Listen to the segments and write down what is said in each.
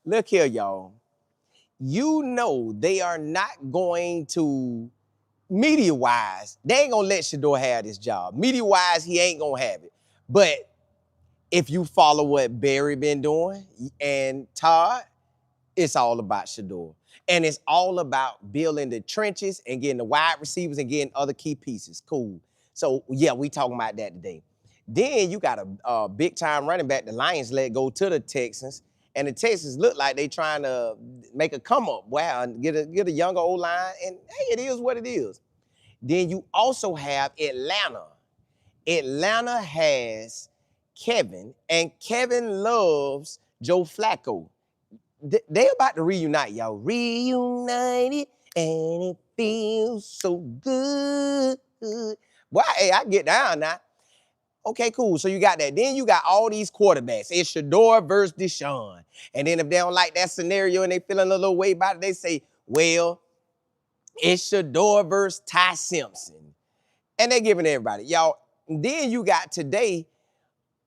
Look here, y'all. You know they are not going to, media-wise, they ain't gonna let Shedeur have this job. Media-wise, he ain't gonna have it. But if you follow what Barry been doing and Todd, it's all about Shedeur. And it's all about building the trenches and getting the wide receivers and getting other key pieces. Cool. So, yeah, we talking about that today. Then you got a big-time running back the Lions let go to the Texans. And the Texans look like they trying to make a come-up. Wow, and get a younger O-line. And, hey, it is what it is. Then you also have Atlanta. Atlanta has Kevin, and Kevin loves Joe Flacco. They about to reunite, y'all. Reunited, and it feels so good. Boy, hey, I get down now. Okay, cool. So you got that. Then you got all these quarterbacks. It's Shedeur versus Deshaun. And then if they don't like that scenario and they feeling a little way about it, they say, well, it's Shedeur versus Ty Simpson. And they're giving everybody. Y'all, then you got today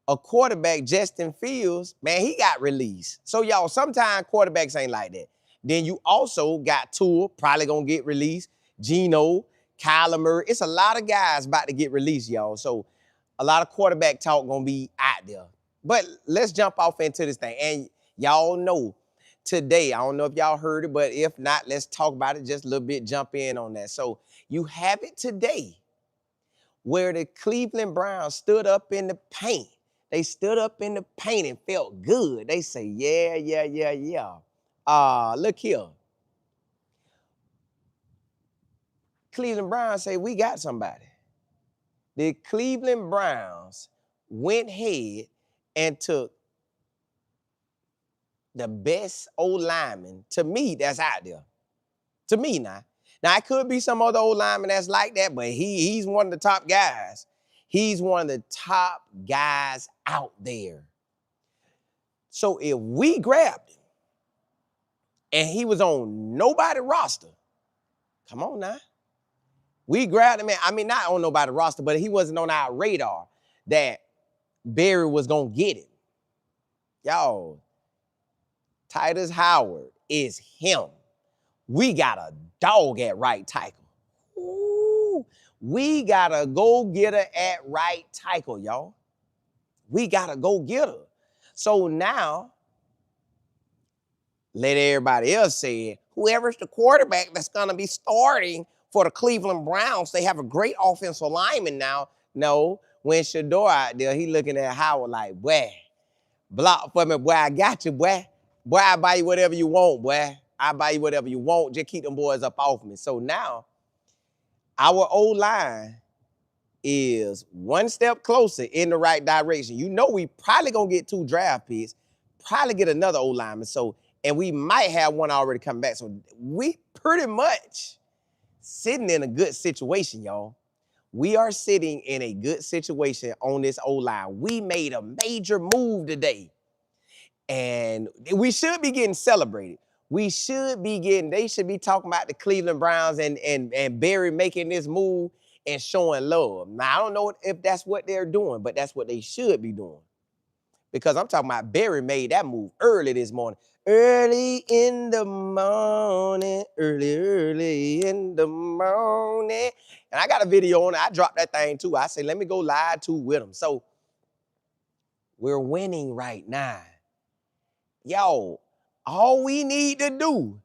a quarterback, Justin Fields, man, he got released. So, y'all, sometimes quarterbacks ain't like that. Then you also got Tua, probably going to get released. Geno, Kyler Murray. It's a lot of guys about to get released, y'all. So, a lot of quarterback talk going to be out there. But let's jump off into this thing. And y'all know today, I don't know if y'all heard it, but if not, let's talk about it just a little bit, jump in on that. So, you have it today where the Cleveland Browns stood up in the paint. They stood up in the paint and felt good. They say, yeah. Look here. Cleveland Browns say, we got somebody. The Cleveland Browns went ahead and took the best old lineman, to me, that's out there. To me now. Now, it could be some other old lineman that's like that, but he's one of the top guys. He's one of the top guys out there. So if we grabbed him and he was on nobody's roster, come on now. We grabbed him, I mean, not on nobody's roster, but he wasn't on our radar that Barry was going to get him. Y'all, Tytus Howard is him. We got a dog at right tackle. Ooh, we got a go-getter at right tackle, y'all. We got a go-getter. So now, let everybody else say it. Whoever's the quarterback that's going to be starting for the Cleveland Browns, they have a great offensive lineman now. No, when Shedeur out there, he looking at Howard like, boy, block for me, boy, I got you, boy. Boy, I buy you whatever you want, boy. I buy you whatever you want. Just keep them boys up off me. So now, our O-line is one step closer in the right direction. You know we probably going to get 2 draft picks, probably get another O-lineman. So, and we might have one already come back. So we pretty much sitting in a good situation, y'all. We are sitting in a good situation on this O-line. We made a major move today. And we should be getting celebrated. They should be talking about the Cleveland Browns and Barry making this move and showing love. Now, I don't know if that's what they're doing, but that's what they should be doing. Because I'm talking about Barry made that move early this morning. Early in the morning, early in the morning. And I got a video on it. I dropped that thing too. I say, let me go live too with them. So we're winning right now. Yo, all we need to do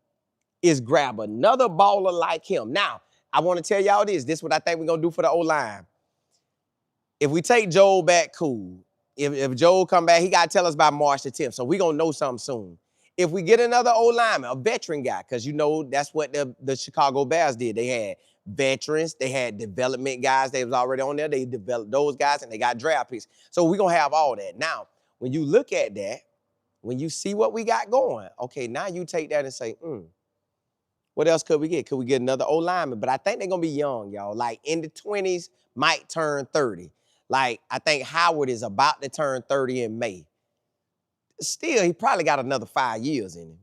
is grab another baller like him. Now, I want to tell y'all this. This is what I think we're going to do for the O-line. If we take Joel back, cool. If Joel come back, he got to tell us by March the 10th. So we're going to know something soon. If we get another O-lineman, a veteran guy, because you know that's what the Chicago Bears did. They had veterans. They had development guys. They was already on there. They developed those guys, and they got draft picks. So we're going to have all that. Now, when you look at that, when you see what we got going, okay, now you take that and say, what else could we get? Could we get another O-lineman? But I think they're going to be young, y'all. Like in the 20s, might turn 30. Like I think Howard is about to turn 30 in May. Still, he probably got another 5 years in him.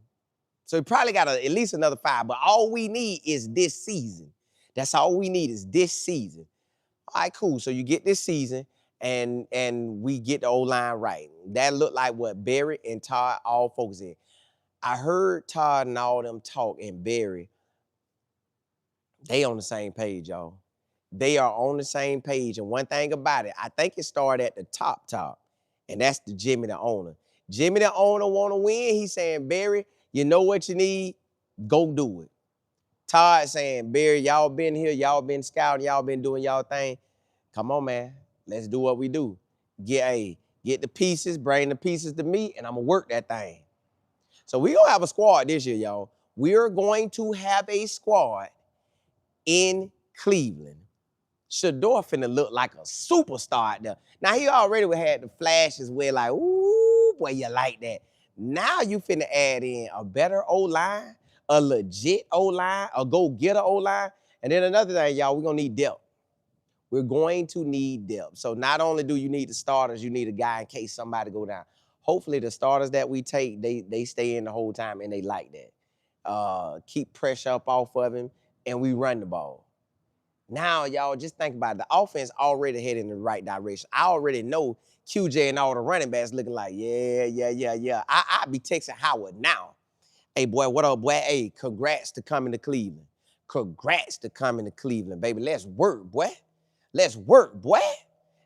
So he probably got at least another 5. But all we need is this season. That's all we need is this season. All right, cool. So you get this season. And we get the O-line right. That looked like what Barry and Todd all focus in. I heard Todd and all them talk and Barry. They on the same page, y'all. They are on the same page. And one thing about it, I think it started at the top. And that's the Jimmy the owner. Jimmy the owner want to win. He's saying, Barry, you know what you need? Go do it. Todd saying, Barry, y'all been here. Y'all been scouting. Y'all been doing y'all thing. Come on, man. Let's do what we do. Get the pieces, bring the pieces to me, and I'm going to work that thing. So we're going to have a squad this year, y'all. We're going to have a squad in Cleveland. Shedeur finna look like a superstar out there. Now, he already had the flashes where like, ooh, boy, you like that. Now you finna add in a better O-line, a legit O-line, a go-getter O-line. And then another thing, y'all, we're gonna need depth. We're going to need depth. So not only do you need the starters, you need a guy in case somebody go down. Hopefully the starters that we take, they stay in the whole time and they like that. Keep pressure up off of him and we run the ball. Now, y'all, just think about it. The offense already headed in the right direction. I already know QJ and all the running backs looking like, yeah. I'd be texting Howard now. Hey, boy, what up, boy? Hey, congrats to coming to Cleveland. Congrats to coming to Cleveland, baby. Let's work, boy. Let's work, boy.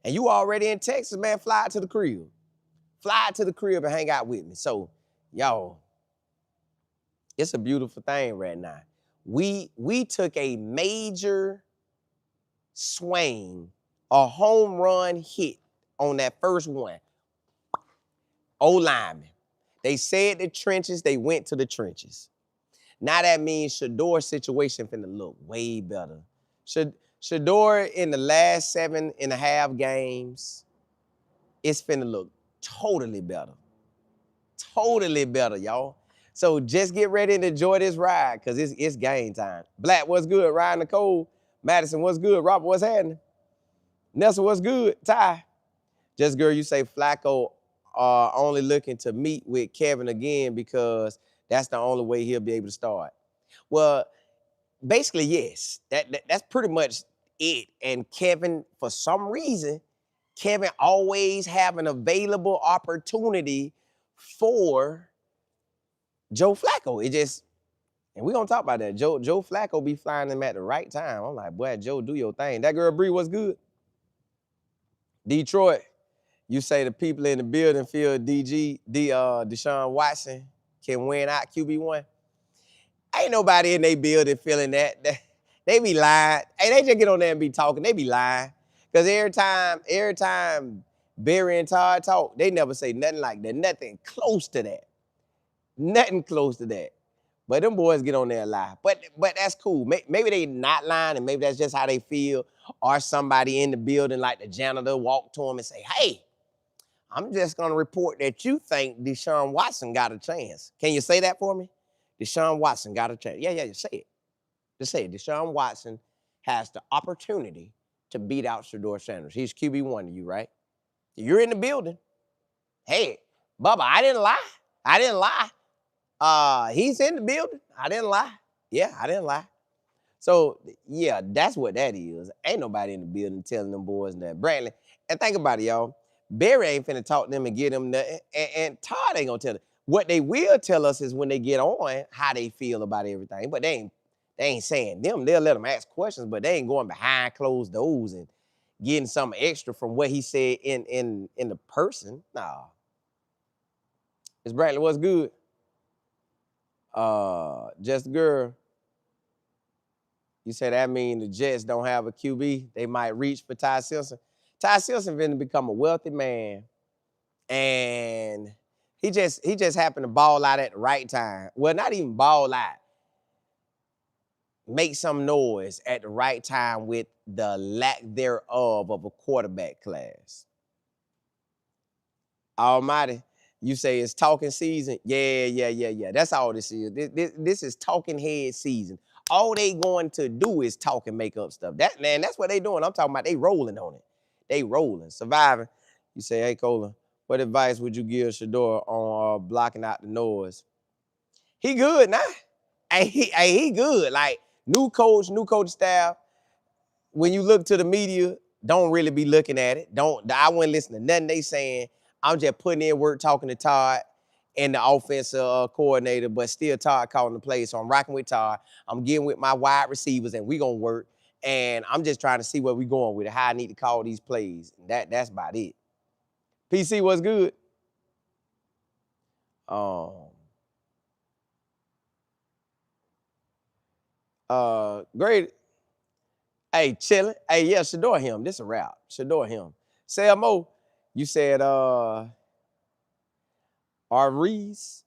And you already in Texas, man, fly to the crib. Fly to the crib and hang out with me. So, y'all, it's a beautiful thing right now. We took a major swing, a home run hit on that first one. O-lineman. They said the trenches, they went to the trenches. Now that means Shedeur's situation finna look way better. Shedeur in the last 7.5 games, it's finna look totally better. Totally better, y'all. So just get ready to enjoy this ride, because it's game time. Black, what's good? Ryan Nicole. Madison, what's good? Robert, what's happening? Nelson, what's good? Ty. Just girl, you say Flacco only looking to meet with Kevin again because that's the only way he'll be able to start. Well, basically, yes. That's pretty much it. And Kevin, for some reason, Kevin always have an available opportunity for Joe Flacco. It just, and we're gonna talk about that. Joe Flacco be flying him at the right time. I'm like, boy, Joe, do your thing. That girl Bree, what's good? Detroit, you say the people in the building feel Deshaun Watson can win out QB1. Ain't nobody in their building feeling that. They be lying. Hey, they just get on there and be talking. They be lying. Because every time Barry and Todd talk, they never say nothing like that. Nothing close to that. Nothing close to that. But them boys get on there and lie. But that's cool. Maybe they not lying, and maybe that's just how they feel. Or somebody in the building, like the janitor, walk to them and say, hey, I'm just going to report that you think Deshaun Watson got a chance. Can you say that for me? Deshaun Watson got a chance. Yeah, say it. Just say it. Deshaun Watson has the opportunity to beat out Shedeur Sanders. He's QB1 to you, right? You're in the building. Hey, Bubba, I didn't lie. He's in the building. I didn't lie. Yeah, I didn't lie. So, yeah, that's what that is. Ain't nobody in the building telling them boys that. Brantley, and think about it, y'all. Barry ain't finna talk to them and get them nothing. And Todd ain't gonna tell them. What they will tell us is when they get on how they feel about everything. But they ain't saying them. They'll let them ask questions, but they ain't going behind closed doors and getting something extra from what he said in the person. Nah. It's Brantley, what's good? Just girl. You say that mean the Jets don't have a QB? They might reach for Ty Simpson. Ty Simpson finna become a wealthy man, and he just happened to ball out at the right time. Well, not even ball out. Make some noise at the right time with the lack thereof of a quarterback class. Almighty, you say it's talking season? Yeah. That's all this is. This is talking head season. All they going to do is talk and make up stuff. That's what they doing. I'm talking about they rolling on it. They rolling, surviving. You say, hey, Cola, what advice would you give Shedeur on blocking out the noise? He good now. He good. Like, new coach staff. When you look to the media, don't really be looking at it. I wouldn't listen to nothing they saying. I'm just putting in work, talking to Todd, and the offensive coordinator, but still Todd calling the plays. So I'm rocking with Todd. I'm getting with my wide receivers, and we gonna work. And I'm just trying to see where we going with it, how I need to call these plays. That's about it. PC was good. Great. Hey, chilling. Hey, yeah, Shedeur him. This a wrap. Shedeur him. Say Mo, you said our Reese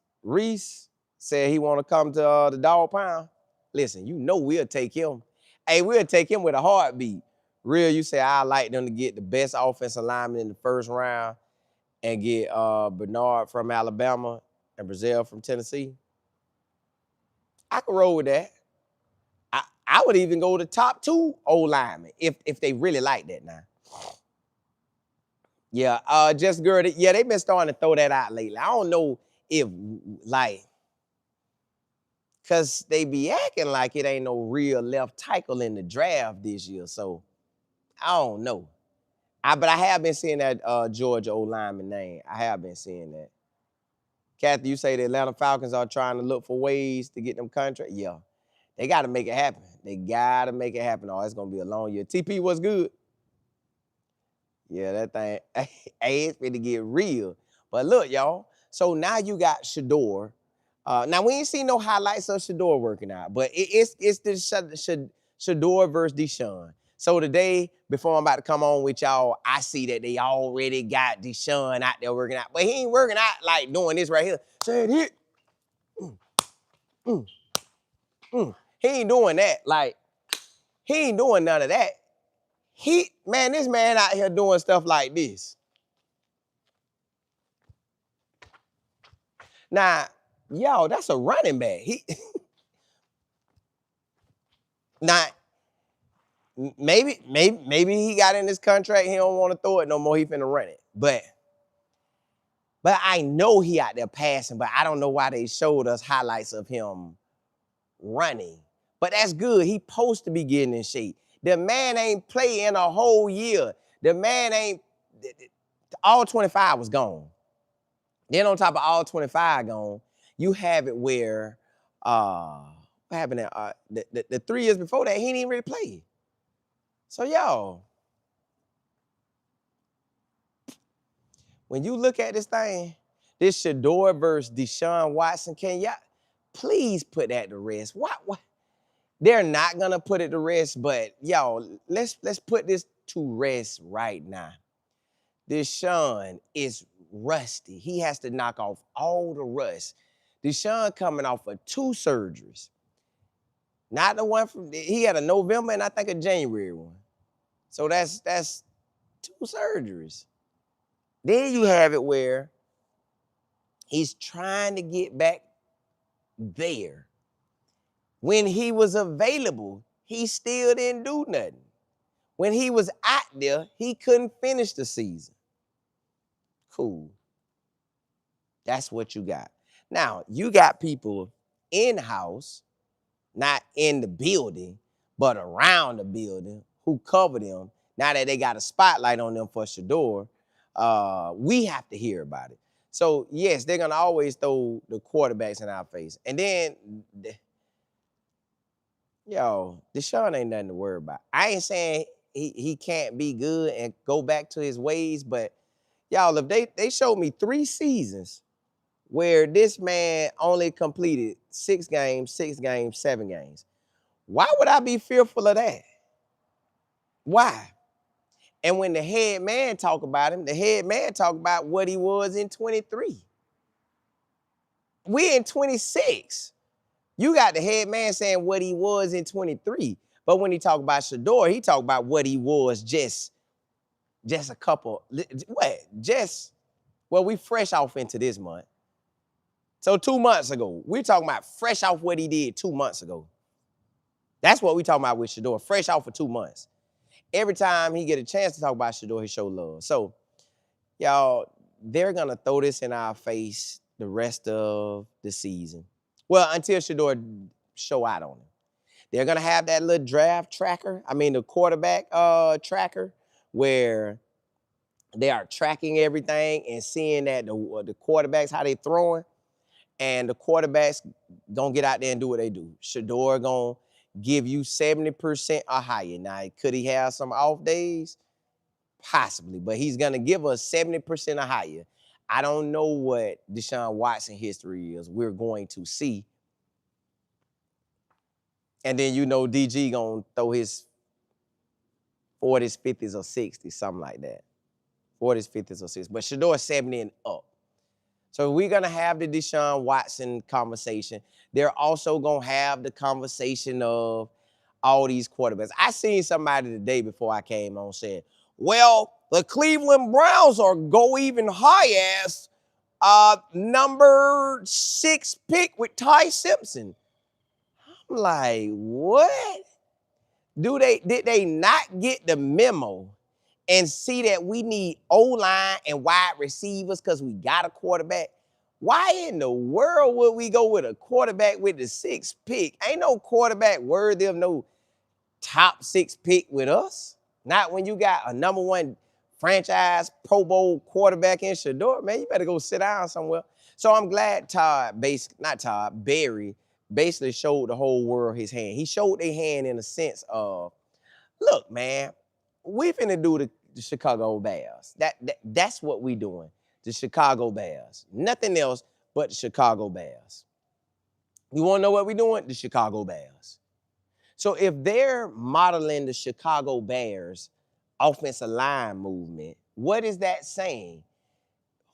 said he want to come to the dog pound. Listen, you know we'll take him. Hey, we'll take him with a heartbeat. Real, you say I like them to get the best offensive lineman in the first round and get Bernard from Alabama and Brazil from Tennessee. I could roll with that. I would even go to top 2 O-linemen if they really like that now. Yeah, just girl. Yeah, they've been starting to throw that out lately. I don't know if like, cause they be acting like it ain't no real left tackle in the draft this year. So I don't know. But I have been seeing that Georgia O-lineman name. I have been seeing that. Kathy, you say the Atlanta Falcons are trying to look for ways to get them contract. Yeah, they got to make it happen. They got to make it happen. Oh, it's gonna be a long year. TP, what's good? Yeah, that thing, hey, it's finna get real. But look, y'all. So now you got Shedeur. Now we ain't seen no highlights of Shedeur working out, but it's this Shedeur versus Deshaun. So today, before I'm about to come on with y'all, I see that they already got Deshaun out there working out, but he ain't working out like doing this right here. Saying hit. He ain't doing that. Like, he ain't doing none of that. This man out here doing stuff like this. Now, yo, that's a running back. Now, maybe he got in his contract. He don't want to throw it no more. He finna run it. But I know he out there passing, but I don't know why they showed us highlights of him running. But that's good. He supposed to be getting in shape. The man ain't playing a whole year. The man ain't, all 25 was gone. Then on top of all 25 gone, you have it where, what happened the 3 years before that, he didn't even really play. So y'all, when you look at this thing, this Shedeur versus Deshaun Watson, can y'all please put that to rest? What? They're not gonna put it to rest, but y'all, let's put this to rest right now. Deshaun is rusty. He has to knock off all the rust. Deshaun coming off of 2 surgeries. Not the one he had a November and I think a January one. So that's 2 surgeries. Then you have it where he's trying to get back there. When he was available, he still didn't do nothing. When he was out there, he couldn't finish the season. Cool. That's what you got. Now, you got people in-house, not in the building, but around the building who cover them. Now that they got a spotlight on them for Shedeur, we have to hear about it. So, yes, they're going to always throw the quarterbacks in our face. And then, Deshaun ain't nothing to worry about. I ain't saying he can't be good and go back to his ways, but, y'all, if they showed me 3 seasons where this man only completed 6 games, 7 games, why would I be fearful of that? Why? And when the head man talk about him, the head man talk about what he was in 23. We in 26. You got the head man saying what he was in 23. But when he talk about Shedeur, he talk about what he was just a couple, we fresh off into this month. So 2 months ago, we're talking about fresh off what he did 2 months ago. That's what we talking about with Shedeur, fresh off for 2 months. Every time he get a chance to talk about Shedeur, he show love. So, y'all, they're going to throw this in our face the rest of the season. Well, until Shedeur show out on him. They're going to have that little draft tracker, the quarterback tracker, where they are tracking everything and seeing that the quarterbacks, how they throwing. and the quarterbacks gonna get out there and do what they do. Shedeur gonna give you 70% or higher. Now, could he have some off days? Possibly, but he's gonna give us 70% or higher. I don't know what Deshaun Watson history is. We're going to see. And then DG gonna throw his 40s, 50s, or 60s, something like that. 40s, 50s, or 60s. But Shedeur 70 and up. So we're going to have the Deshaun Watson conversation. They're also going to have the conversation of all these quarterbacks. I seen somebody the day before I came on said, well, the Cleveland Browns are go even high as number 6 pick with Ty Simpson. I'm like, what? Did they not get the memo and see that we need O-line and wide receivers because we got a quarterback? Why in the world would we go with a quarterback with the 6th pick? Ain't no quarterback worthy of no top 6 pick with us. Not when you got a number 1 franchise Pro Bowl quarterback in Shedeur. Man, you better go sit down somewhere. So I'm glad Barry basically showed the whole world his hand. He showed their hand in a sense of, look, man, we finna do the Chicago Bears. That's what we doing, the Chicago Bears. Nothing else but the Chicago Bears. You wanna know what we doing? The Chicago Bears. So if they're modeling the Chicago Bears offensive line movement, what is that saying?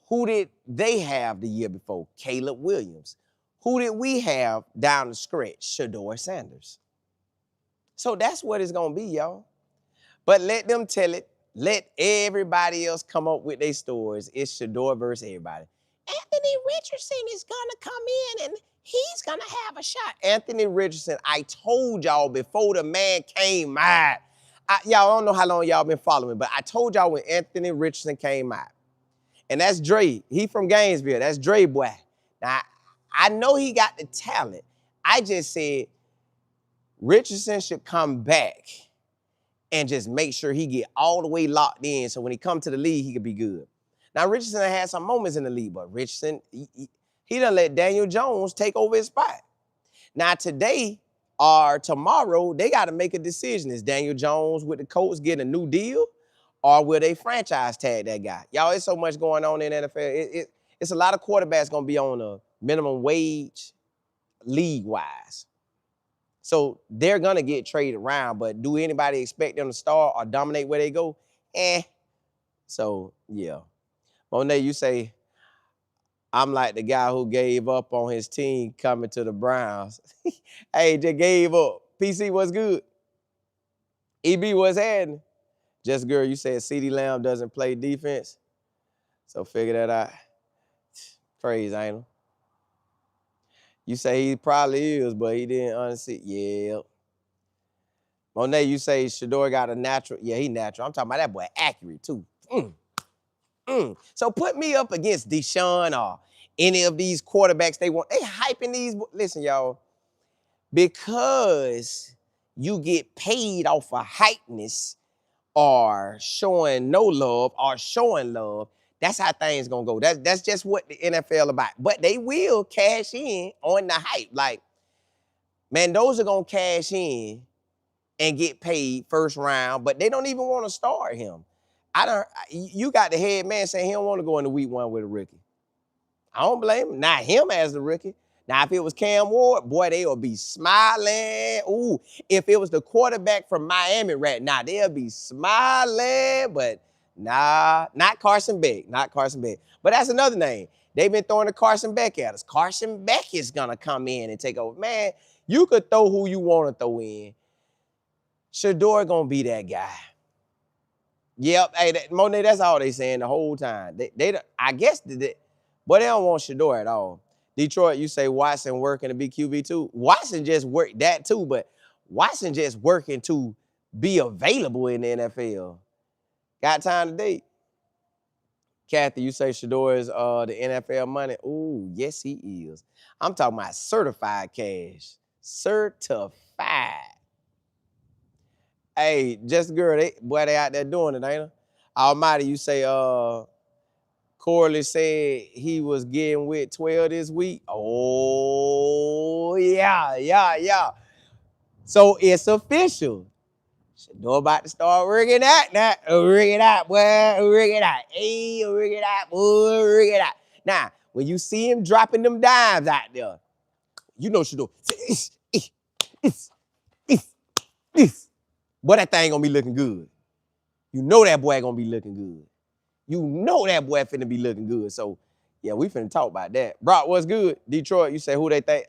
Who did they have the year before? Caleb Williams. Who did we have down the stretch? Shedeur Sanders. So that's what it's going to be, y'all. But let them tell it. Let everybody else come up with their stories. It's Shedeur versus everybody. Anthony Richardson is going to come in and he's going to have a shot. Anthony Richardson, I told y'all before the man came out. Y'all don't know how long y'all been following, but I told y'all when Anthony Richardson came out. And that's Dre. He from Gainesville. That's Dre boy. Now, I know he got the talent. I just said Richardson should come back and just make sure he get all the way locked in so when he come to the league, he could be good. Now, Richardson had some moments in the league, but Richardson, he done let Daniel Jones take over his spot. Now, today or tomorrow, they got to make a decision. Is Daniel Jones with the Colts getting a new deal? Or will they franchise tag that guy? Y'all, it's so much going on in the NFL. It's a lot of quarterbacks going to be on a minimum wage league-wise. So they're going to get traded around, but do anybody expect them to start or dominate where they go? So, yeah. Monet, you say, I'm like the guy who gave up on his team coming to the Browns. Hey, just gave up. PC was good. EB was happening. Just girl, you said CeeDee Lamb doesn't play defense. So figure that out. Crazy, ain't him? You say he probably is, but he didn't honestly. Yeah. Monet, you say Shedeur got a natural. Yeah, he natural. I'm talking about that boy accurate too. So put me up against Deshaun or any of these quarterbacks they hyping these. Listen, y'all, because you get paid off of hypeness or showing no love or showing love, that's how things gonna go. That's just what the NFL about. But they will cash in on the hype. Like, man, those are gonna cash in and get paid first round, but they don't even want to start him. You got the head man saying he don't want to go into week 1 with a rookie. I don't blame him. Not him as the rookie. Now, if it was Cam Ward, boy, they would be smiling. Ooh, if it was the quarterback from Miami right now, they'll be smiling. But nah, not Carson Beck. Not Carson Beck. But that's another name. They've been throwing the Carson Beck at us. Carson Beck is going to come in and take over. Man, you could throw who you want to throw in. Shedeur going to be that guy. Yep. Hey, Monet, that's all they saying the whole time. I guess, but they don't want Shedeur at all. Detroit, you say Watson working to be QB too. Watson just worked that too, but Watson just working to be available in the NFL. Got time to date. Kathy, you say Shedeur is the NFL money. Ooh, yes, he is. I'm talking about certified cash. Certified. Hey, just girl, they out there doing it, ain't it? Almighty, you say Cool Corley said he was getting with 12 this week. Oh, yeah. So it's official. Shedeur about to start working out now. Rig it out, boy. Rig it out. Hey, rig it out, boy. Rig it out. Now, when you see him dropping them dimes out there, you know Shedeur. Boy, that thing gonna be looking good. You know that boy gonna be looking good. You know that boy finna be looking good. So, yeah, we finna talk about that. Brock, what's good? Detroit, you say who they think?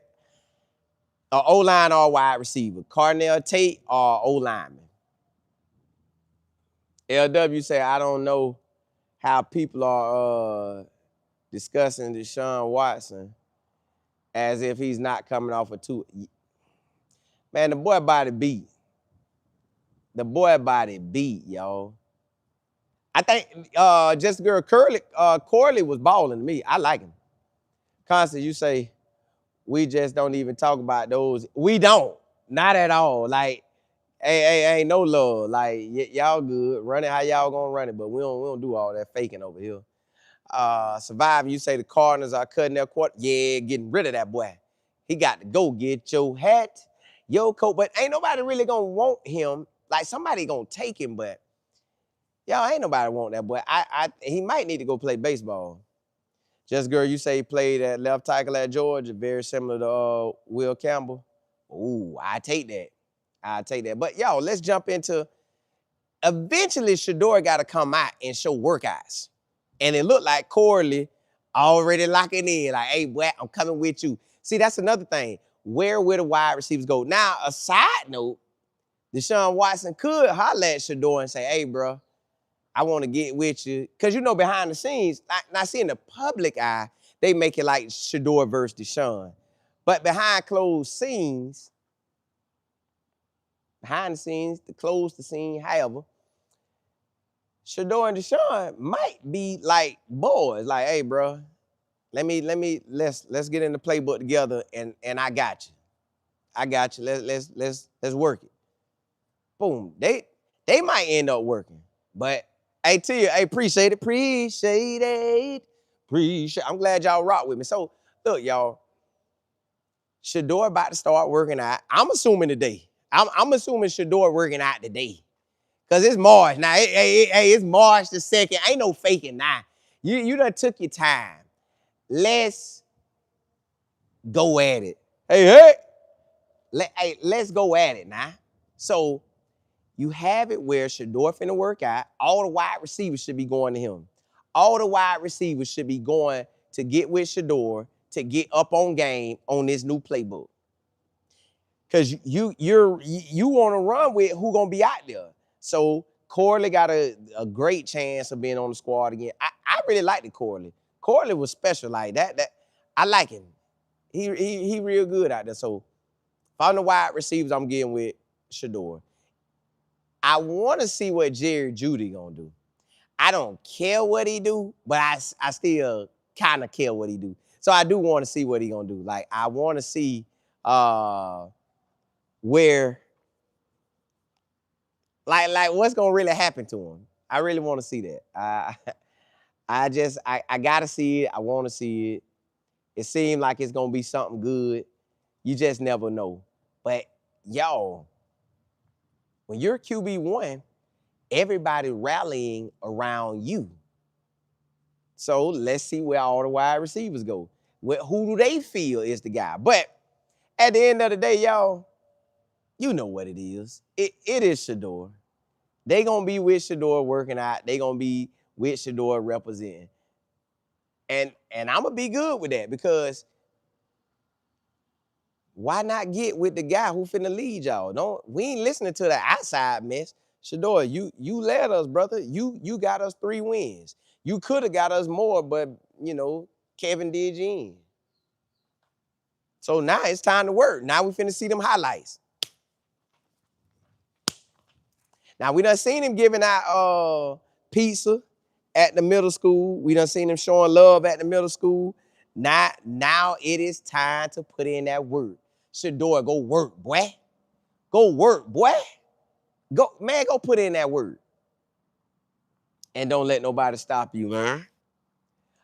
O-line or wide receiver? Carnell Tate or O-lineman? LW say, I don't know how people are discussing Deshaun Watson as if he's not coming off a 2. Man, the boy body beat. The boy body beat, y'all. I think just girl Corley was balling to me. I like him. Constance, you say we just don't even talk about those. We don't. Not at all. Like, ain't no love. Like, y'all good. Run it how y'all gonna run it, but we don't do all that faking over here. Surviving, you say the Cardinals are cutting their quarter. Yeah, getting rid of that boy. He got to go get your hat, your coat. But ain't nobody really gonna want him. Like, somebody gonna take him, but y'all ain't nobody want that boy. He might need to go play baseball. Just girl, you say he played at left tackle at Georgia, very similar to Will Campbell. Ooh, I take that. But y'all, let's jump into. Eventually, Shedeur got to come out and show workouts. And it looked like Corley already locking in. Like, hey, boy, I'm coming with you. See, that's another thing. Where will the wide receivers go? Now, a side note, Deshaun Watson could holler at Shedeur and say, hey, bro, I want to get with you. Because, you know, behind the scenes, not seeing the public eye, they make it like Shedeur versus Deshaun. But behind closed scenes, to close the scene, however, Shedeur and Deshaun might be like boys. Like, hey, bro, let's get in the playbook together, and I got you. Let's work it. Boom. They might end up working. But hey, to you, hey, appreciate it. I'm glad y'all rock with me. So look, y'all, Shedeur about to start working out. I'm assuming today. I'm assuming Shedeur working out today. Because it's March. Now, hey, it's March the 2nd. Ain't no faking now. You done took your time. Let's go at it. Hey. Let's go at it now. So you have it where Shedeur finna work out. All the wide receivers should be going to him. All the wide receivers should be going to get with Shedeur to get up on game on this new playbook. Because you want to run with who gonna be out there. So Corley got a great chance of being on the squad again. I really liked the Corley. Corley was special like that. I like him. He real good out there. So if I'm the wide receivers, I'm getting with Shedeur. I want to see what Jerry Jeudy gonna do. I don't care what he do, but I still kind of care what he do. So I do want to see what he gonna do. Like, I want to see where, like what's gonna really happen to him. I really want to see that. I gotta see it. I want to see it. It seems like it's gonna be something good. You just never know. But y'all, when you're QB1, everybody rallying around you. So let's see where all the wide receivers go. Who do they feel is the guy? But at the end of the day, y'all, you know what it is. It is Shedeur. They gonna be with Shedeur working out. They gonna be with Shedeur representing. And I'm gonna be good with that, because why not get with the guy who finna lead y'all? We ain't listening to the outside mess. Shedeur, you led us, brother. You got us 3 wins. You could have got us more, but you know, Kevin did you in. So now it's time to work. Now we finna see them highlights. Now we done seen him giving out pizza at the middle school. We done seen him showing love at the middle school. Now it is time to put in that work. Shedeur, go work, boy. Go work, boy. Go put in that work. And don't let nobody stop you, man.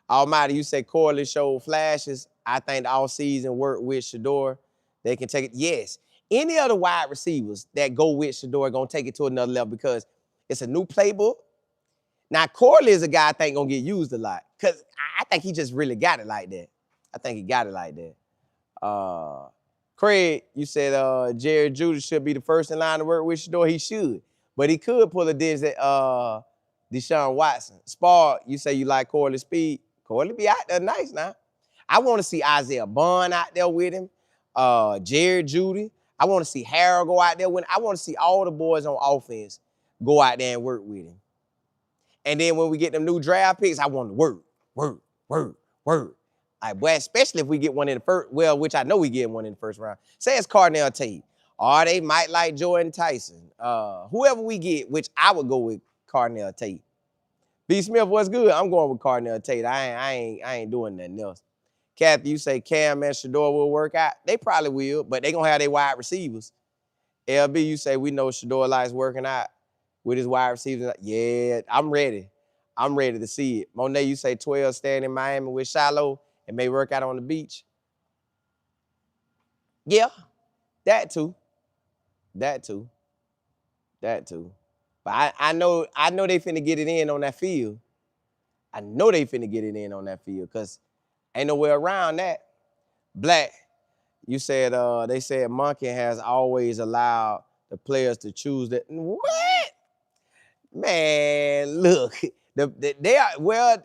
Almighty, you say Corley showed flashes. I think the offseason work with Shedeur. They can take it. Yes. Any other wide receivers that go with Shedeur going to take it to another level because it's a new playbook. Now, Corley is a guy I think going to get used a lot because I think he just really got it like that. I think he got it like that. Craig, you said Jerry Judy should be the first in line to work with Shedeur. He should. But he could pull a Deshaun Watson. Spar, you say you like Corley's speed. Corley be out there nice now. I want to see Isaiah Bond out there with him. Jared Judy. I want to see Harold go out there with him. I want to see all the boys on offense go out there and work with him. And then when we get them new draft picks, I want to work. Like, boy, especially if we get one in the first, well, which I know we get one in the first round. Say it's Cardinal Tate. Or they might like Jordan Tyson. Whoever we get, which I would go with Cardinal Tate. B. Smith, what's good? I'm going with Cardinal Tate. I ain't doing nothing else. Kathy, you say Cam and Shedeur will work out. They probably will, but they gonna have their wide receivers. LB, you say we know Shedeur likes working out with his wide receivers. Yeah, I'm ready. I'm ready to see it. Monet, you say 12 staying in Miami with Shiloh and may work out on the beach. Yeah, that too. But I know they finna get it in on that field. I know they finna get it in on that field because ain't nowhere around that. Black, you said they said Monkey has always allowed the players to choose that. What? Man, look. They are, well,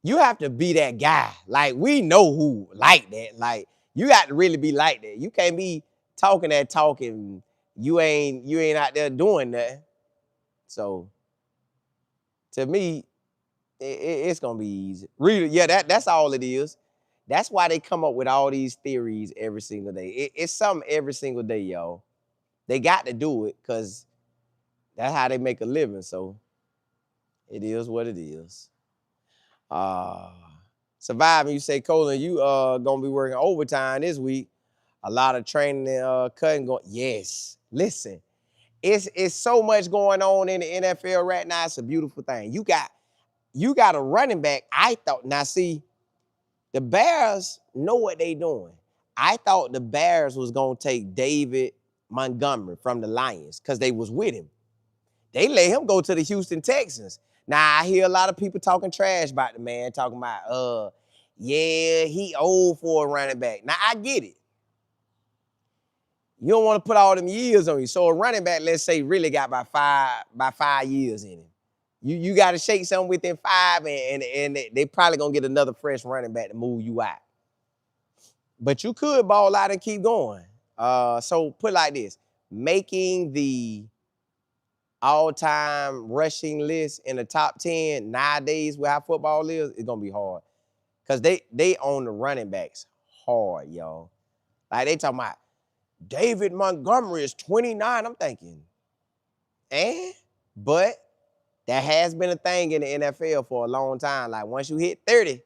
you have to be that guy. Like, we know who like that. Like, you got to really be like that. You can't be talking that talk and you ain't out there doing that. So, to me, it's gonna be easy. Reader, yeah, that's all it is. That's why they come up with all these theories every single day. It's something every single day, y'all. They got to do it because that's how they make a living. So it is what it is. Surviving, you say, Colin, you gonna be working overtime this week. A lot of training and cutting going. Yes, listen, it's so much going on in the NFL right now. It's a beautiful thing. You got a running back. I thought, now see, the Bears know what they doing. I thought the Bears was gonna take David Montgomery from the Lions because they was with him. They let him go to the Houston Texans. Now, I hear a lot of people talking trash about the man, talking about, yeah, he old for a running back. Now, I get it. You don't want to put all them years on you. So a running back, let's say, really got by 5 years in him. You got to shake something within 5, and they probably going to get another fresh running back to move you out. But you could ball out and keep going. So put it like this. Making the all-time rushing list in the top 10 nowadays with how football is, it's going to be hard. Because they own the running backs hard, y'all. Like, they talking about David Montgomery is 29. I'm thinking, but that has been a thing in the NFL for a long time. Like, once you hit 30,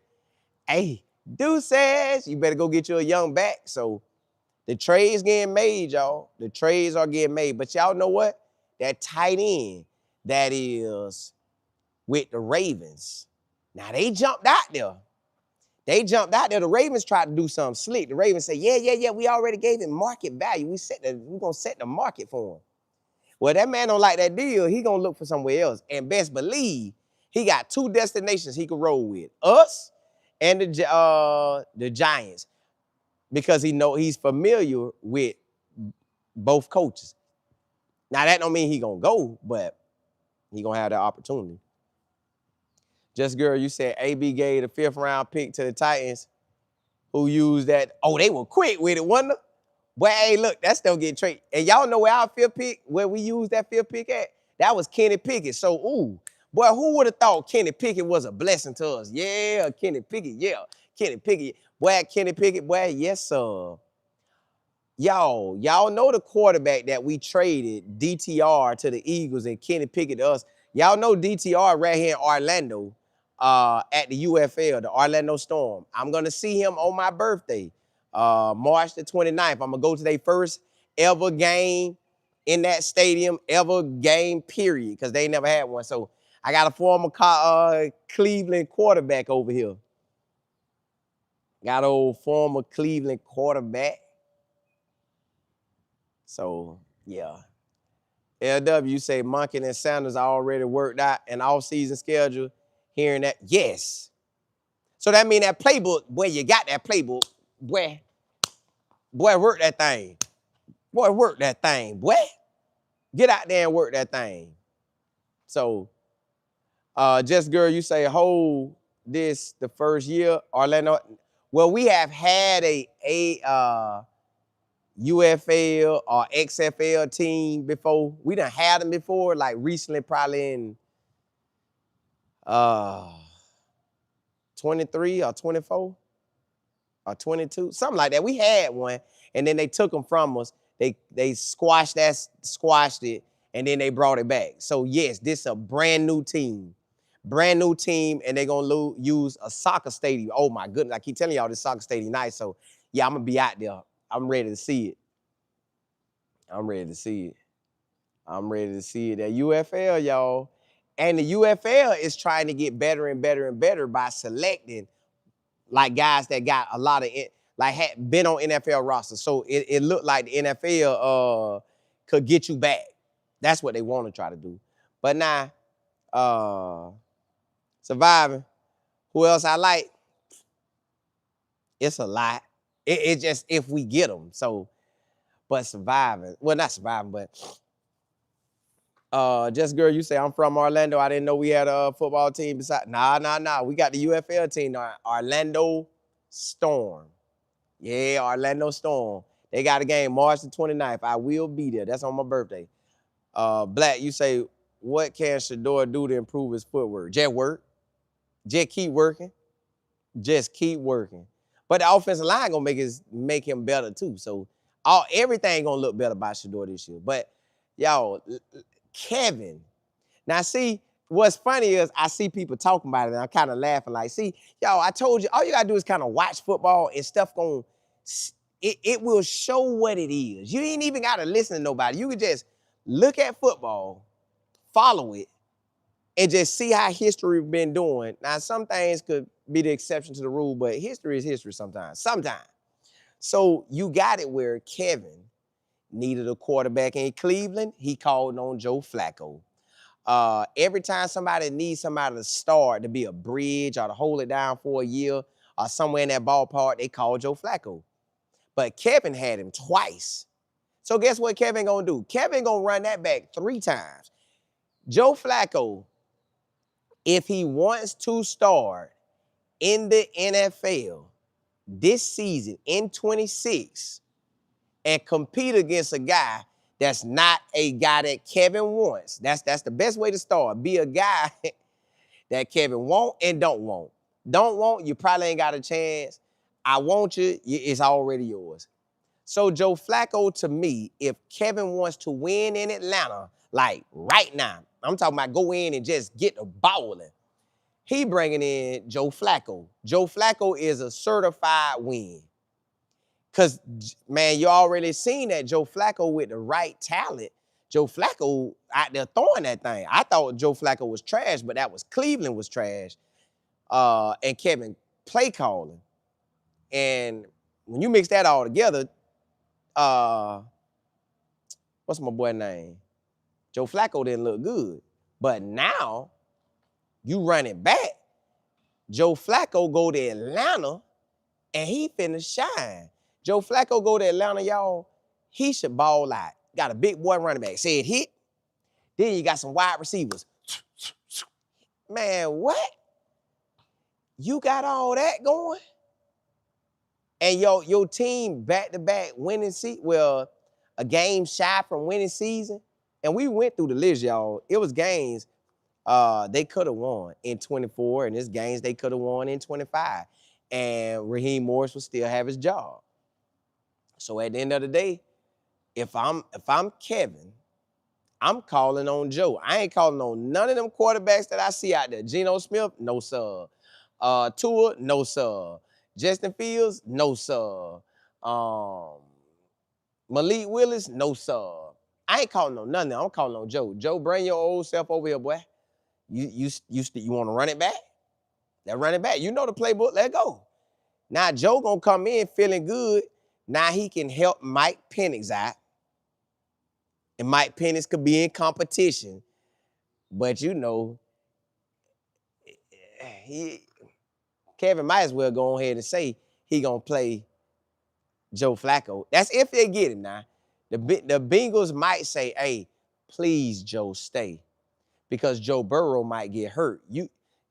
hey, deuces, you better go get you a young back. So the trades getting made, y'all. The trades are getting made. But y'all know what? That tight end that is with the Ravens. Now, they jumped out there. The Ravens tried to do something slick. The Ravens said, yeah, we already gave him market value. We're going to set the market for him. Well, that man don't like that deal. He going to look for somewhere else. And best believe, he got 2 destinations he could roll with. Us and the Giants. Because he's familiar with both coaches. Now, that don't mean he going to go, but he going to have that opportunity. Just girl, you said AB gave the 5th round pick to the Titans who used that. Oh, they were quick with it, wasn't they? But hey, look, that still get traded. And y'all know where our 5th pick, where we used that 5th pick at? That was Kenny Pickett. So, boy, who would have thought Kenny Pickett was a blessing to us? Yeah, Kenny Pickett, yeah. Kenny Pickett. Boy, Kenny Pickett, boy, yes, sir. Y'all know the quarterback that we traded, DTR, to the Eagles and Kenny Pickett to us. Y'all know DTR right here in Orlando at the UFL, the Orlando Storm. I'm going to see him on my birthday, March the 29th. I'm going to go to their first ever game in that stadium, ever game, period, because they never had one. So I got a former Cleveland quarterback over here. Got old former Cleveland quarterback. So, yeah. LW, you say Monken and Sanders already worked out an off-season schedule. Hearing that, yes. So that mean that playbook, boy, you got that playbook. Boy, work that thing. Boy, work that thing. Boy, get out there and work that thing. So, Just Girl, you say hold this the first year. Orlando, well, we have had a UFL or XFL team before. We done had them before, like recently, probably in 23 or 24 or 22, something like that. We had one, and then they took them from us. They squashed it, and then they brought it back. So yes, this is a brand new team, and they're gonna use a soccer stadium. Oh my goodness, I keep telling y'all this soccer stadium nice. So yeah, I'm gonna be out there. I'm ready to see it. That UFL, y'all. And the UFL is trying to get better and better and better by selecting like guys that got a lot of had been on NFL rosters. So it looked like the NFL could get you back. That's what they want to try to do. But now, surviving. Who else I like? It's a lot. It just if we get them. So, but surviving. Well, not surviving, but Just Girl, you say I'm from Orlando. I didn't know we had a football team beside. Nah. We got the UFL team, Orlando Storm. Yeah, Orlando Storm. They got a game March the 29th. I will be there. That's on my birthday. Black, you say, what can Shedeur do to improve his footwork? Just work. Just keep working. But the offensive line gonna make him better too. So everything gonna look better by Shedeur this year. But y'all, Kevin. Now see, what's funny is I see people talking about it and I'm kind of laughing like, see, y'all, I told you, all you gotta do is kind of watch football and stuff it will show what it is. You ain't even gotta listen to nobody. You can just look at football, follow it, and just see how history been doing. Now, some things could be the exception to the rule, but history is history sometimes. So you got it where Kevin needed a quarterback in Cleveland. He called on Joe Flacco. Every time somebody needs somebody to start, to be a bridge or to hold it down for a year or somewhere in that ballpark, they call Joe Flacco. But Kevin had him twice. So guess what Kevin gonna do? Kevin gonna run that back 3 times. Joe Flacco, if he wants to start in the NFL this season in 26 and compete against a guy that's not a guy that Kevin wants, that's the best way to start. Be a guy that Kevin want and don't want. Don't want, you probably ain't got a chance. I want you, it's already yours. So Joe Flacco, to me, if Kevin wants to win in Atlanta, like right now, I'm talking about go in and just get a bowling, he bringing in Joe Flacco. Joe Flacco is a certified win. Because, man, you already seen that Joe Flacco with the right talent. Joe Flacco out there throwing that thing. I thought Joe Flacco was trash, but that was Cleveland was trash. And Kevin play calling. And when you mix that all together, what's my boy name? Joe Flacco didn't look good. But now, you run it back. Joe Flacco go to Atlanta, and he finna shine. Joe Flacco go to Atlanta, y'all, he should ball out. Got a big boy running back. Said hit. Then you got some wide receivers. Man, what? You got all that going? And your team back-to-back winning season, well, a game shy from winning season. And we went through the list, y'all. It was games they could have won in 24, and it's games they could have won in 25. And Raheem Morris would still have his job. So at the end of the day, if I'm Kevin, I'm calling on Joe. I ain't calling on none of them quarterbacks that I see out there. Geno Smith, no sir. Tua, no sir. Justin Fields, no sir. Malik Willis, no sir. I ain't calling on none of them. I'm calling on Joe. Joe, bring your old self over here, boy. You want to run it back? Let run it back. You know the playbook. Let go. Now Joe gonna come in feeling good. Now he can help Mike Penix out, and Mike Penix could be in competition. But Kevin might as well go ahead and say he gonna play Joe Flacco. That's if they get it now. The Bengals might say, "Hey, please, Joe, stay," because Joe Burrow might get hurt. You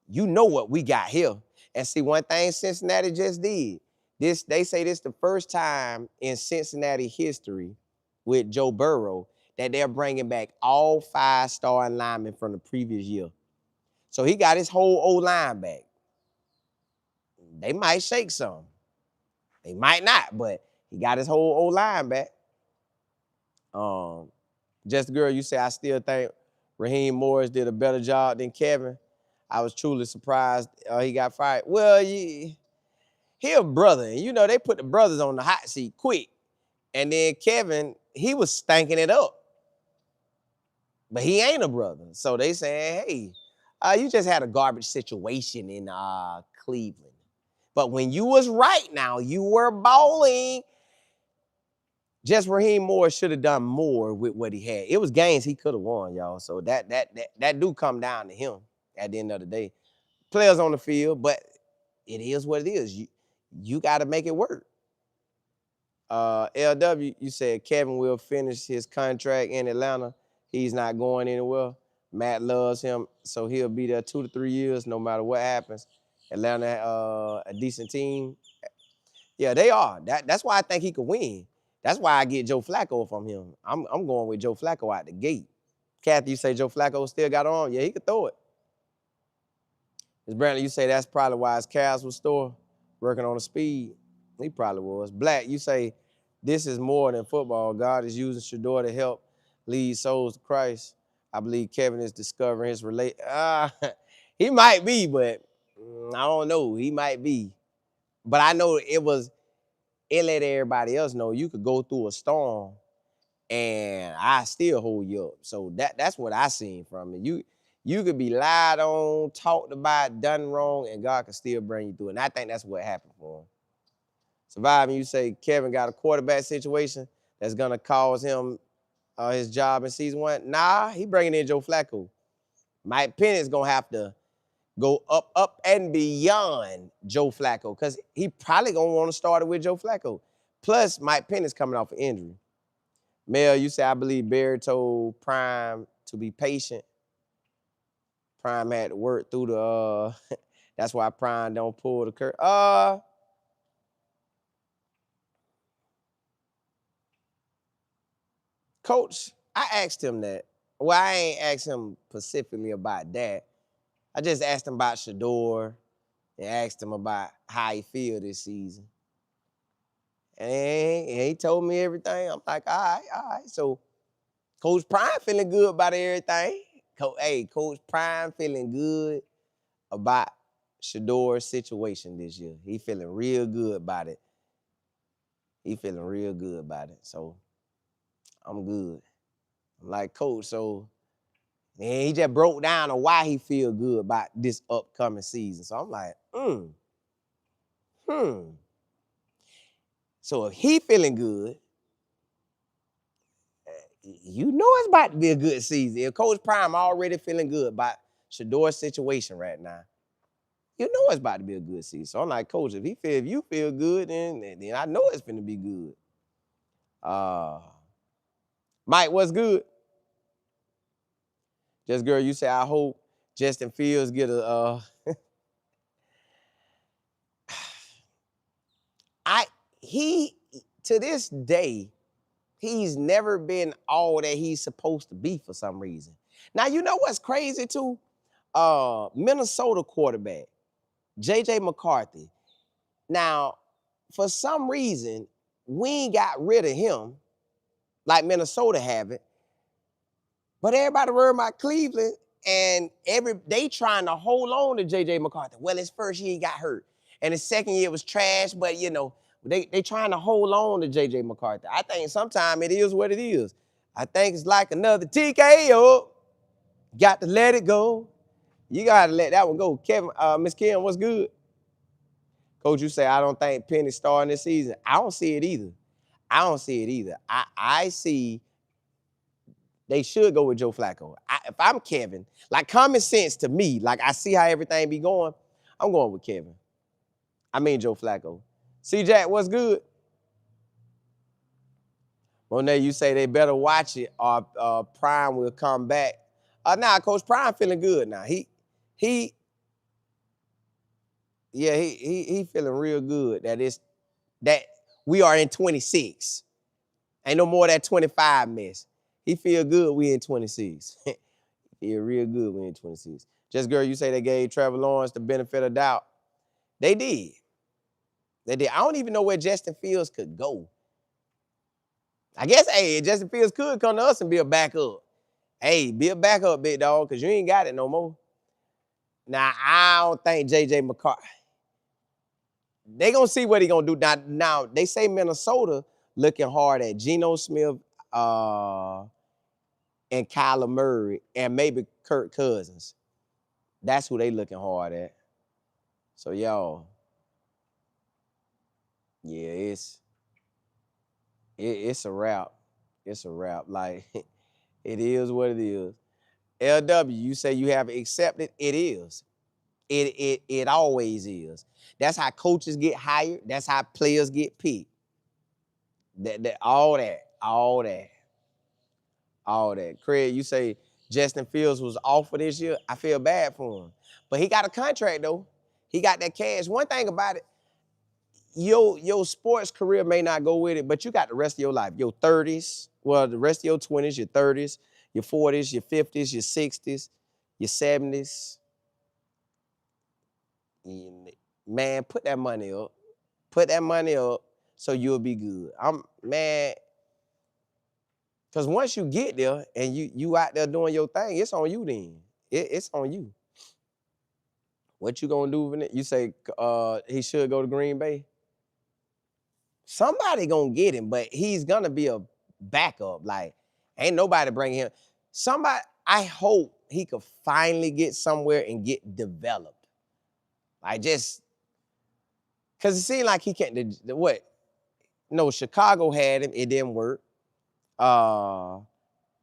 know what we got here. And see, one thing Cincinnati just did. They say this the first time in Cincinnati history with Joe Burrow that they're bringing back all 5 starting linemen from the previous year. So he got his whole O-line back. They might shake some. They might not, but he got his whole O-line back. Just girl, you say I still think Raheem Morris did a better job than Kevin. I was truly surprised he got fired. Well, he a brother. And they put the brothers on the hot seat quick. And then Kevin, he was stanking it up. But he ain't a brother. So they saying, hey, you just had a garbage situation in Cleveland. But when you was right now, you were balling. Just Raheem Morris should have done more with what he had. It was games he could have won, y'all. So that do come down to him at the end of the day. Players on the field, but it is what it is. You got to make it work. LW, you said Kevin will finish his contract in Atlanta. He's not going anywhere. Matt loves him, so he'll be there 2 to 3 years no matter what happens. Atlanta, a decent team. Yeah, they are. That's why I think he could win. That's why I get Joe Flacco from him. I'm going with Joe Flacco out the gate. Kathy, you say Joe Flacco still got on? Yeah, he could throw it. Ms. Brantley, you say that's probably why his calves was store, working on the speed. He probably was. Black, you say this is more than football. God is using Shedeur to help lead souls to Christ. I believe Kevin is discovering his he might be, but I don't know. He might be. But I know it let everybody else know you could go through a storm and I still hold you up. So that's what I seen from it. You could be lied on, talked about, done wrong, and God can still bring you through it. And I think that's what happened for him. Surviving, you say Kevin got a quarterback situation that's going to cause him his job in season 1. Nah, he bringing in Joe Flacco. Mike Penix going to have to go up and beyond Joe Flacco because he probably going to want to start it with Joe Flacco. Plus, Mike Penix coming off an injury. Mel, you say, I believe Barry told Prime to be patient. Prime had to work through the, that's why Prime don't pull the curve. Coach, I asked him that. Well, I ain't asked him specifically about that. I just asked him about Shedeur and asked him about how he feel this season. And he told me everything. I'm like, all right. So Coach Prime feeling good about everything. Coach Prime feeling good about Shedeur's situation this year. He feeling real good about it. So I'm good. I'm like, Coach, so and he just broke down on why he feel good about this upcoming season. So I'm like, So if he feeling good, you know it's about to be a good season. If Coach Prime already feeling good about Shedeur's situation right now, you know it's about to be a good season. So I'm like, Coach, if you feel good, then I know it's finna be good. Mike, what's good? Just girl, you say, I hope Justin Fields get a to this day, he's never been all that he's supposed to be for some reason. Now, you know what's crazy too? Minnesota quarterback, J.J. McCarthy. Now, for some reason, we ain't got rid of him like Minnesota haven't. But everybody worried about Cleveland, and they trying to hold on to J.J. McCarthy. Well, his first year he got hurt, and his second year was trash, but they trying to hold on to J.J. McCarthy. I think sometimes it is what it is. I think it's like another TKO. Got to let it go. You gotta let that one go. Kevin, Miss Kim, what's good? Coach, you say I don't think Penny's starting this season. I don't see it either. I don't see it either. I see they should go with Joe Flacco. If I'm Kevin, like common sense to me, like I see how everything be going, I'm going with Kevin. I mean Joe Flacco. C Jack, what's good? Monet, you say they better watch it or Prime will come back. Nah, Coach Prime feeling good now. He feeling real good that we are in 26. Ain't no more of that 25 mess. He feel good we in 26. Feel real good we in 26. Just girl, you say they gave Trevor Lawrence the benefit of doubt. They did. They did. I don't even know where Justin Fields could go. I guess, hey, Justin Fields could come to us and be a backup. Hey, be a backup, big dog, because you ain't got it no more. Now, I don't think J.J. McCarthy. They gonna see what he gonna do. Now they say Minnesota looking hard at Geno Smith and Kyler Murray and maybe Kirk Cousins. That's who they looking hard at. So y'all, yeah, it's a wrap. It's a wrap. Like it is what it is. LW, you say you have accepted. It is. It always is. That's how coaches get hired. That's how players get picked. All that. Craig, you say Justin Fields was off for this year. I feel bad for him. But he got a contract, though. He got that cash. One thing about it, your sports career may not go with it, but you got the rest of your life. Your 30s, well, the rest of your 20s, your 30s, your 40s, your 50s, your 60s, your 70s. Man, put that money up. Put that money up so you'll be good. Man, because once you get there and you out there doing your thing, it's on you then. It's on you. What you gonna do with it? You say he should go to Green Bay? Somebody gonna get him, but he's gonna be a backup. Like, ain't nobody bringing him. I hope he could finally get somewhere and get developed. Like, just, because it seemed like he can't, what? No, Chicago had him, it didn't work. The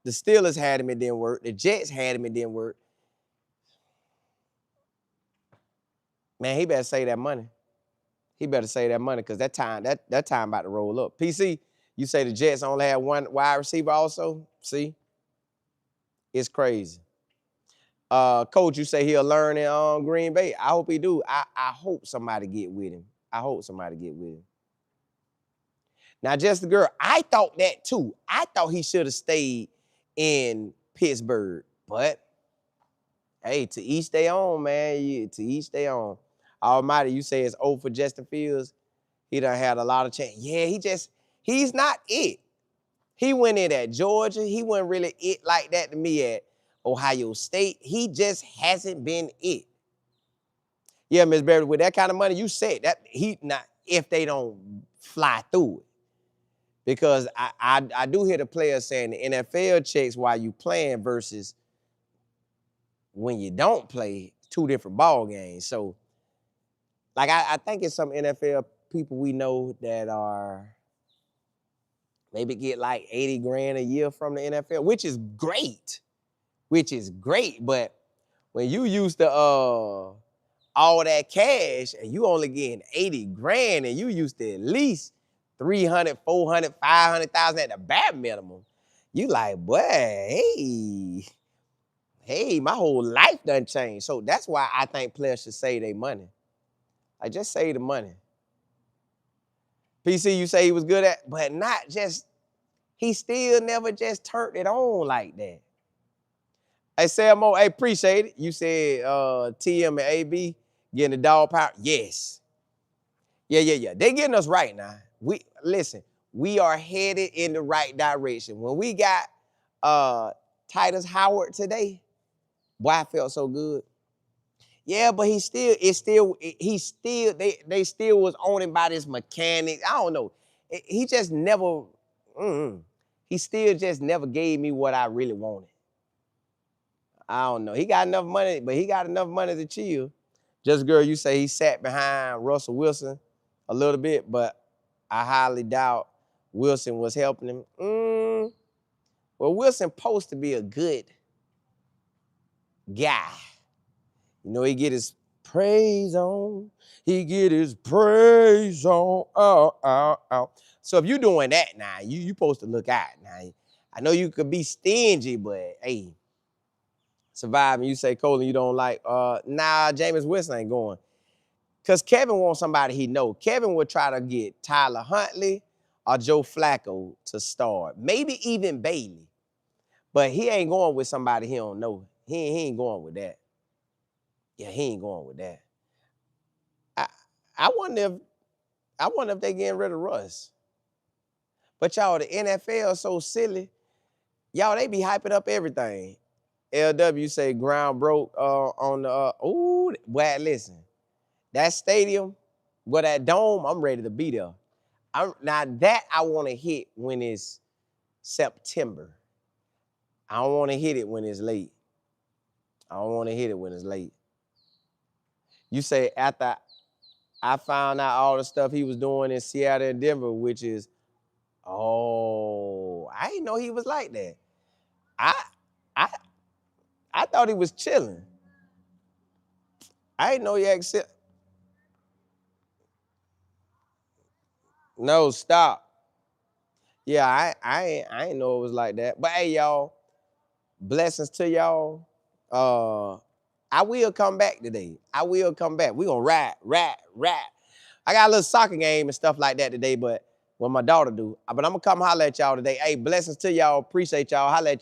Steelers had him, it didn't work. The Jets had him, it didn't work. Man, he better save that money. He better save that money because that time about to roll up. PC, you say the Jets only had one wide receiver also? See? It's crazy. Coach, you say he'll learn in Green Bay. I hope he do. I hope somebody get with him. I hope somebody get with him. Now, just the girl, I thought that too. I thought he should have stayed in Pittsburgh. But, hey, to each their own, man. To each their own. Almighty, you say it's over for Justin Fields. He done had a lot of chance. Yeah, he's not it. He went in at Georgia. He wasn't really it like that to me at Ohio State. He just hasn't been it. Yeah, Miss Berry, with that kind of money, you said that he not if they don't fly through it. Because I do hear the players saying the NFL checks while you playing versus when you don't play, two different ball games. So, like, I think it's some NFL people we know that are maybe get like 80 grand a year from the NFL, which is great. But when you used to all that cash and you only getting 80 grand and you used to at least 300, 400, 500,000 at the bare minimum, you like, boy, hey, my whole life done changed. So that's why I think players should save their money. Like, just save the money. PC, you say he was good at, but not just, he still never just turned it on like that. Hey, Selmo, I appreciate it. You said TM and AB getting the dog power. Yes. Yeah. They getting us right now. Listen, we are headed in the right direction. When we got Tytus Howard today, boy, I felt so good. Yeah, but they still was owned by this mechanic. I don't know. He just never, he still just never gave me what I really wanted. I don't know. He got enough money, but he got enough money to chill. Just girl, you say he sat behind Russell Wilson a little bit, but I highly doubt Wilson was helping him. Well, Wilson supposed to be a good guy. You know, he get his praise on. He get his praise on. Oh, oh, oh. So if you doing that now, you supposed to look out now. I know you could be stingy, but hey, surviving. You say, Colin, you don't like, nah, Jameis Winston ain't going. Because Kevin wants somebody he know. Kevin would try to get Tyler Huntley or Joe Flacco to start. Maybe even Bailey. But he ain't going with somebody he don't know. He ain't going with that. Yeah, he ain't going with that. I wonder if they getting rid of Russ. But y'all, the NFL is so silly. Y'all, they be hyping up everything. LW say ground broke on the, boy, listen. That stadium, but that dome, I'm ready to be there. Now that I want to hit when it's September. I don't want to hit it when it's late. I don't want to hit it when it's late. You say after I found out all the stuff he was doing in Seattle and Denver, which is, I didn't know he was like that. I thought he was chilling. I didn't know he accept. No, stop. Yeah, I ain't know it was like that. But hey, y'all, blessings to y'all. I will come back today. I will come back. We gonna rap. I got a little soccer game and stuff like that today, but what my daughter do. But I'm gonna come holler at y'all today. Hey, blessings to y'all. Appreciate y'all. Holler at y'all.